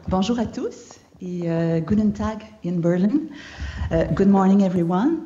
Bonjour à tous et guten Tag in Berlin. Good morning everyone.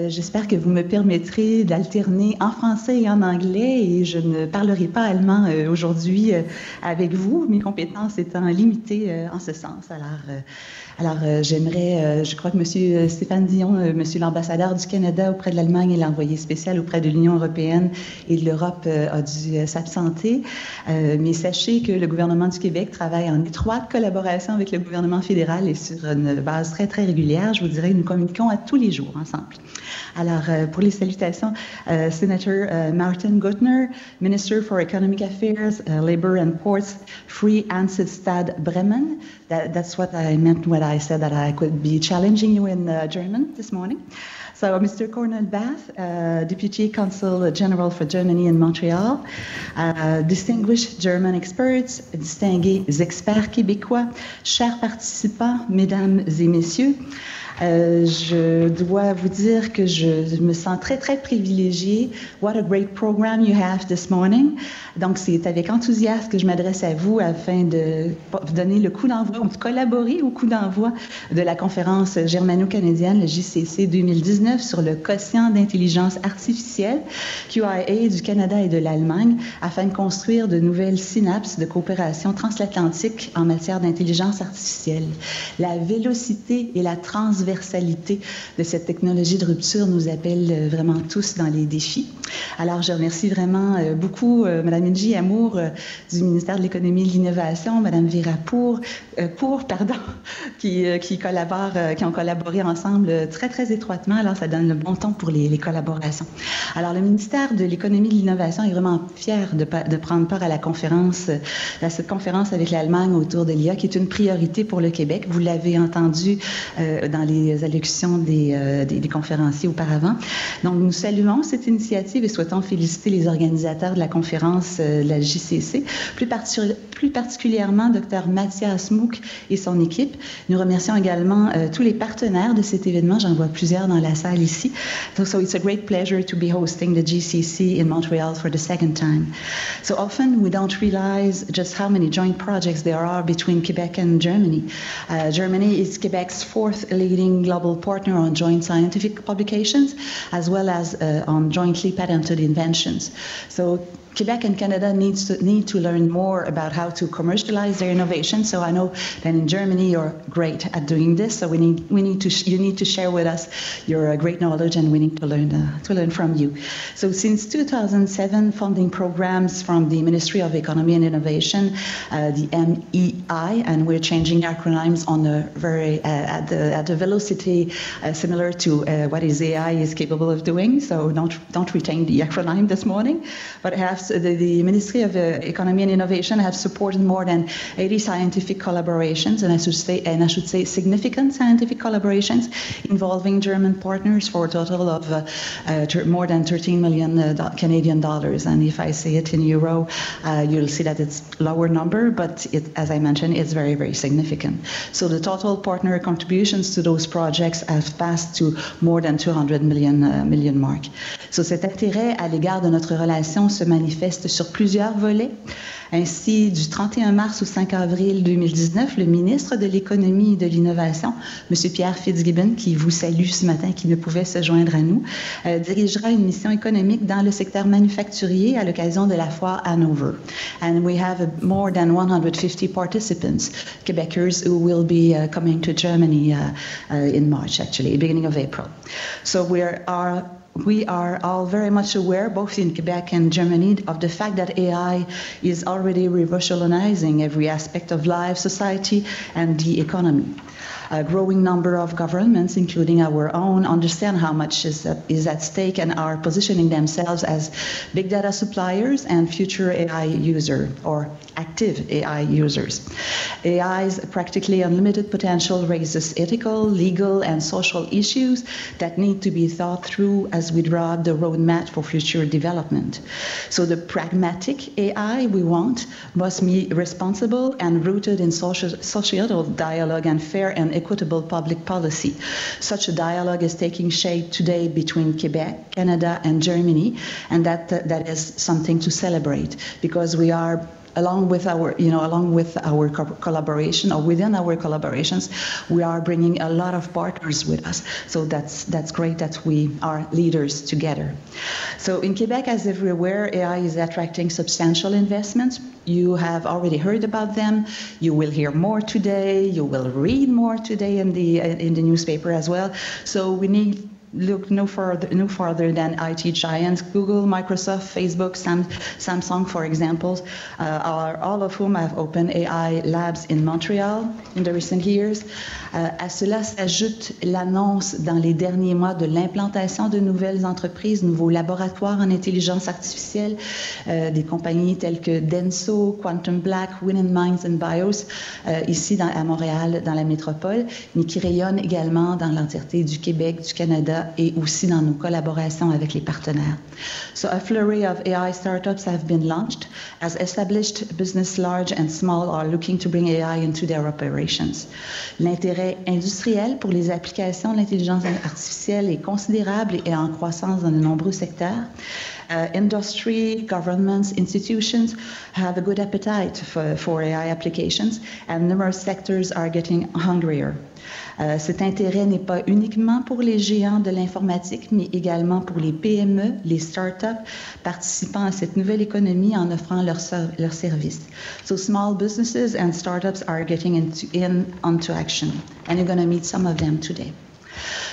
J'espère que vous me permettrez d'alterner en français et en anglais et je ne parlerai pas allemand aujourd'hui avec vous, mes compétences étant limitées en ce sens. Alors j'aimerais, je crois que M. Stéphane Dion, M. l'ambassadeur du Canada auprès de l'Allemagne et l'envoyé spécial auprès de l'Union européenne et de l'Europe a dû s'absenter. Mais sachez que le gouvernement du Québec travaille en étroite collaboration avec le gouvernement fédéral et sur une base très, très régulière. Je vous dirais, nous communiquons à tous les jours ensemble. Alors, pour les salutations, Senator Martin Gotner, Minister for Economic Affairs, Labor and Ports, Free Hansestad Bremen. That's what I meant when I said that I could be challenging you in German this morning. So, Mr. Cornel Bath, Deputy Consul General for Germany in Montreal, distinguished German experts, distingués experts québécois, chers participants, mesdames et messieurs, je dois vous dire que je me sens très, très privilégiée. What a great program you have this morning. Donc, c'est avec enthousiasme que je m'adresse à vous afin de donner le coup d'envoi, ou de collaborer au coup d'envoi de la conférence germano-canadienne, le JCC 2019, sur le quotient d'intelligence artificielle, QIA du Canada et de l'Allemagne, afin de construire de nouvelles synapses de coopération transatlantique en matière d'intelligence artificielle. La vélocité et la transversalité de cette technologie de rupture nous appelle vraiment tous dans les défis. Alors, je remercie vraiment beaucoup Mme Ingy Amour du ministère de l'Économie et de l'Innovation, Mme Vera qui ont collaboré ensemble très, très étroitement. Alors, ça donne le bon ton pour les collaborations. Alors, le ministère de l'Économie et de l'Innovation est vraiment fier de prendre part à cette conférence avec l'Allemagne autour de l'IA, qui est une priorité pour le Québec. Vous l'avez entendu dans les allocutions des conférenciers auparavant. Donc, nous saluons cette initiative et souhaitons féliciter les organisateurs de la conférence de la JCC, plus particulièrement Dr. Mathias Mouk et son équipe. Nous remercions également tous les partenaires de cet événement. J'en vois plusieurs dans la salle ici. So it's a great pleasure to be hosting the GCC in Montreal for the second time. So often we don't realize just how many joint projects there are between Quebec and Germany. Germany is Quebec's fourth leading global partner on joint scientific publications, as well as on jointly patented inventions. So Quebec and Canada need to learn more about how to commercialize their innovation. So I know that in Germany you're great at doing this. So you need to share with us your great knowledge, and we need to learn from you. So since 2007, funding programs from the Ministry of Economy and Innovation, the MEI, and we're changing acronyms on a very at a velocity similar to what AI is capable of doing. So don't retain the acronym this morning, but the Ministry of Economy and Innovation have supported more than 80 scientific collaborations, and I should say significant scientific collaborations involving German partners for a total of more than 13 million Canadian dollars. And if I say it in euro, you'll see that it's lower number, but as I mentioned, it's very, very significant. So the total partner contributions to those projects have passed to more than 200 million mark. So cet intérêt à l'égard de notre relation se manifeste sur plusieurs volets. Ainsi, du 31 mars au 5 avril 2019, le ministre de l'Économie et de l'Innovation, M. Pierre Fitzgibbon, qui vous salue ce matin, qui ne pouvait se joindre à nous, dirigera une mission économique dans le secteur manufacturier à l'occasion de la foire Hanover. And we have more than 150 participants, Quebecers, who will be coming to Germany in March, actually, beginning of April. So we are all very much aware, both in Quebec and Germany, of the fact that AI is already revolutionizing every aspect of life, society, and the economy. A growing number of governments, including our own, understand how much is at stake and are positioning themselves as big data suppliers and future AI users, or active AI users. AI's practically unlimited potential raises ethical, legal, and social issues that need to be thought through as we draw the roadmap for future development. So the pragmatic AI we want must be responsible and rooted in societal dialogue and fair and equitable public policy. Such a dialogue is taking shape today between Quebec, Canada, and Germany, and that is something to celebrate, because we are along with our collaboration, or within our collaborations, we are bringing a lot of partners with us. So that's great that we are leaders together. So in Quebec, as everywhere, AI is attracting substantial investments. You have already heard about them. You will hear more today. You will read more today in the newspaper as well. So we need look no farther than IT giants, Google, Microsoft, Facebook, Samsung, for example, all of whom have opened AI labs in Montreal in the recent years. À cela s'ajoute l'annonce dans les derniers mois de l'implantation de nouvelles entreprises, nouveaux laboratoires en intelligence artificielle, des compagnies telles que Denso, Quantum Black, Wind Minds and Bios, ici à Montréal, dans la métropole, mais qui rayonnent également dans l'entièreté du Québec, du Canada, et aussi dans nos collaborations avec les partenaires. So a flurry of AI startups have been launched as established business large and small are looking to bring AI into their operations. L'intérêt industriel pour les applications de l'intelligence artificielle est considérable et en croissance dans de nombreux secteurs. Industry, governments, institutions have a good appetite for AI applications, and numerous sectors are getting hungrier. Cet intérêt n'est pas uniquement pour les géants de l'informatique, mais également pour les PME, les startups participant à cette nouvelle économie en offrant leurs services. So small businesses and startups are getting into action, and you're going to meet some of them today.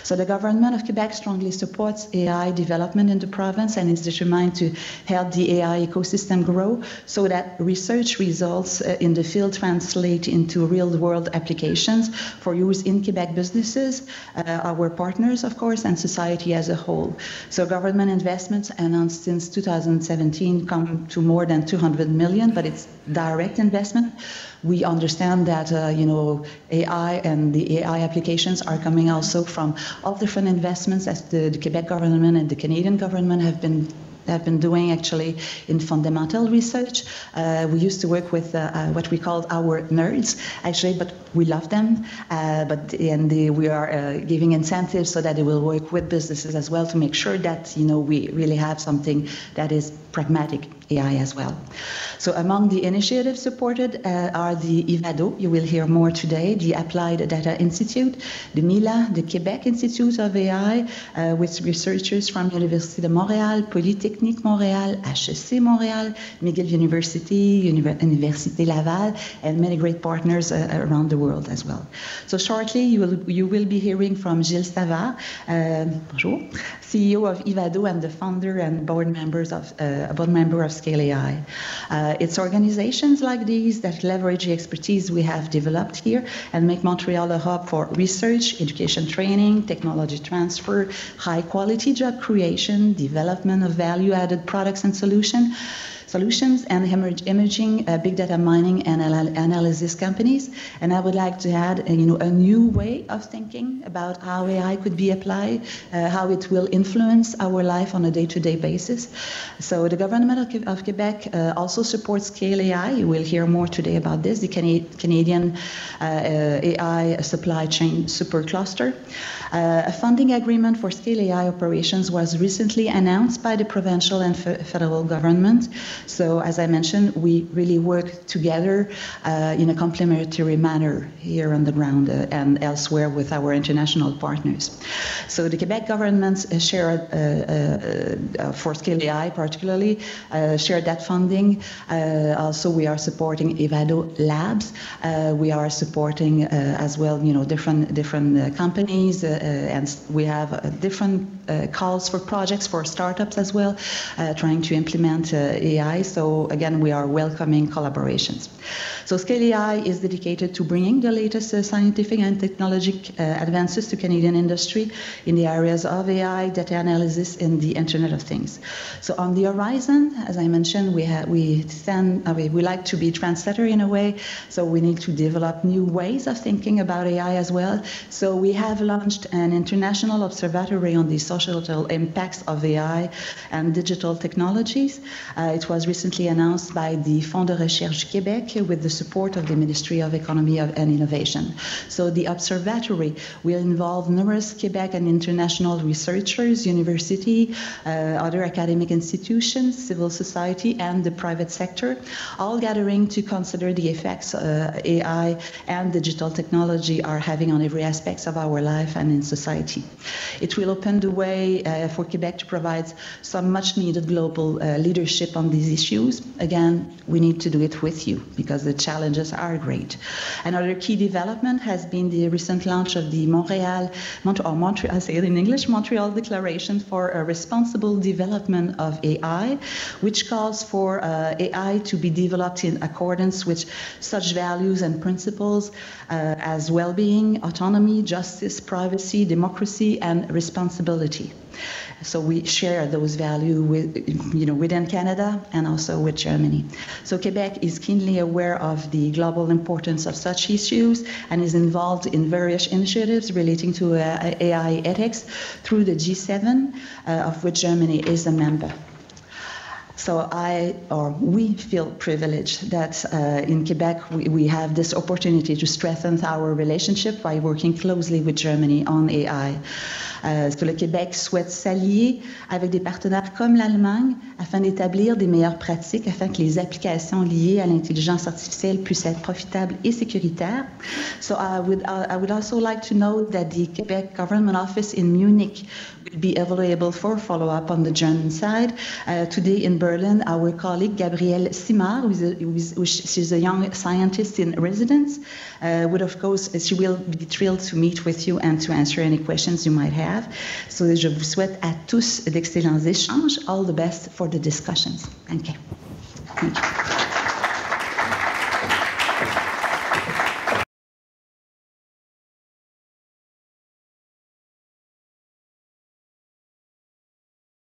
So the government of Quebec strongly supports AI development in the province and is determined to help the AI ecosystem grow so that research results in the field translate into real-world applications for use in Quebec businesses, our partners, of course, and society as a whole. So government investments announced since 2017 come to more than 200 million, but it's direct investment. We understand that AI and the AI applications are coming also from all different investments as the Quebec government and the Canadian government have been doing actually in fundamental research. We used to work with what we called our nerds, actually, but we love them. We are giving incentives so that they will work with businesses as well to make sure that we really have something that is pragmatic AI as well. So among the initiatives supported are the IVADO, you will hear more today, the Applied Data Institute, the MILA, the Quebec Institute of AI, with researchers from Université de Montréal, Polytechnique Montréal, HEC Montréal, McGill University, Université Laval, and many great partners around the world as well. So shortly, you will be hearing from Gilles Savard, bonjour, CEO of IVADO and the founder and board member of Scale AI. It's organizations like these that leverage the expertise we have developed here and make Montreal a hub for research, education training, technology transfer, high quality job creation, development of value-added products and solutions, and imaging, big data mining and analysis companies. And I would like to add, a new way of thinking about how AI could be applied, how it will influence our life on a day-to-day basis. So the government of Quebec also supports Scale AI. You will hear more today about this, the Canadian AI supply chain supercluster. A funding agreement for Scale AI operations was recently announced by the provincial and federal government. So as I mentioned, we really work together in a complementary manner here on the ground and elsewhere with our international partners. So the Quebec government shared, for Scale AI particularly, shared that funding. Also, we are supporting IVADO Labs. We are supporting as well, different companies, and we have different calls for projects for startups as well, trying to implement AI. So again, we are welcoming collaborations. So Scale AI is dedicated to bringing the latest scientific and technological advances to Canadian industry in the areas of AI, data analysis, and the Internet of Things. So on the horizon, as I mentioned, we like to be trendsetter in a way. So we need to develop new ways of thinking about AI as well. So we have launched an international observatory on the societal impacts of AI and digital technologies. It was was recently announced by the Fonds de Recherche du Québec with the support of the Ministry of Economy and Innovation. So the observatory will involve numerous Quebec and international researchers, university, other academic institutions, civil society, and the private sector, all gathering to consider the effects AI and digital technology are having on every aspect of our life and in society. It will open the way for Quebec to provide some much needed global leadership on these issues. Again, we need to do it with you because the challenges are great. Another key development has been the recent launch of the Montreal, I say it in English, Montreal Declaration for a Responsible Development of AI, which calls for AI to be developed in accordance with such values and principles as well-being, autonomy, justice, privacy, democracy, and responsibility. So we share those values within Canada and also with Germany. So Quebec is keenly aware of the global importance of such issues and is involved in various initiatives relating to AI ethics through the G7, of which Germany is a member. So we feel privileged that in Quebec we have this opportunity to strengthen our relationship by working closely with Germany on AI. Le Québec souhaite s'allier avec des partenaires comme l'Allemagne afin d'établir des meilleures pratiques afin que les applications liées à l'intelligence artificielle puissent être profitables et sécuritaires. So I would also like to note that the Quebec Government Office in Munich will be available for follow-up on the German side. Today in Berlin, our colleague Gabrielle Simard, she's a young scientist in residence, she will be thrilled to meet with you and to answer any questions you might have. So je vous souhaite à tous d'excellents échanges. All the best for the discussions. Thank you. Thank you.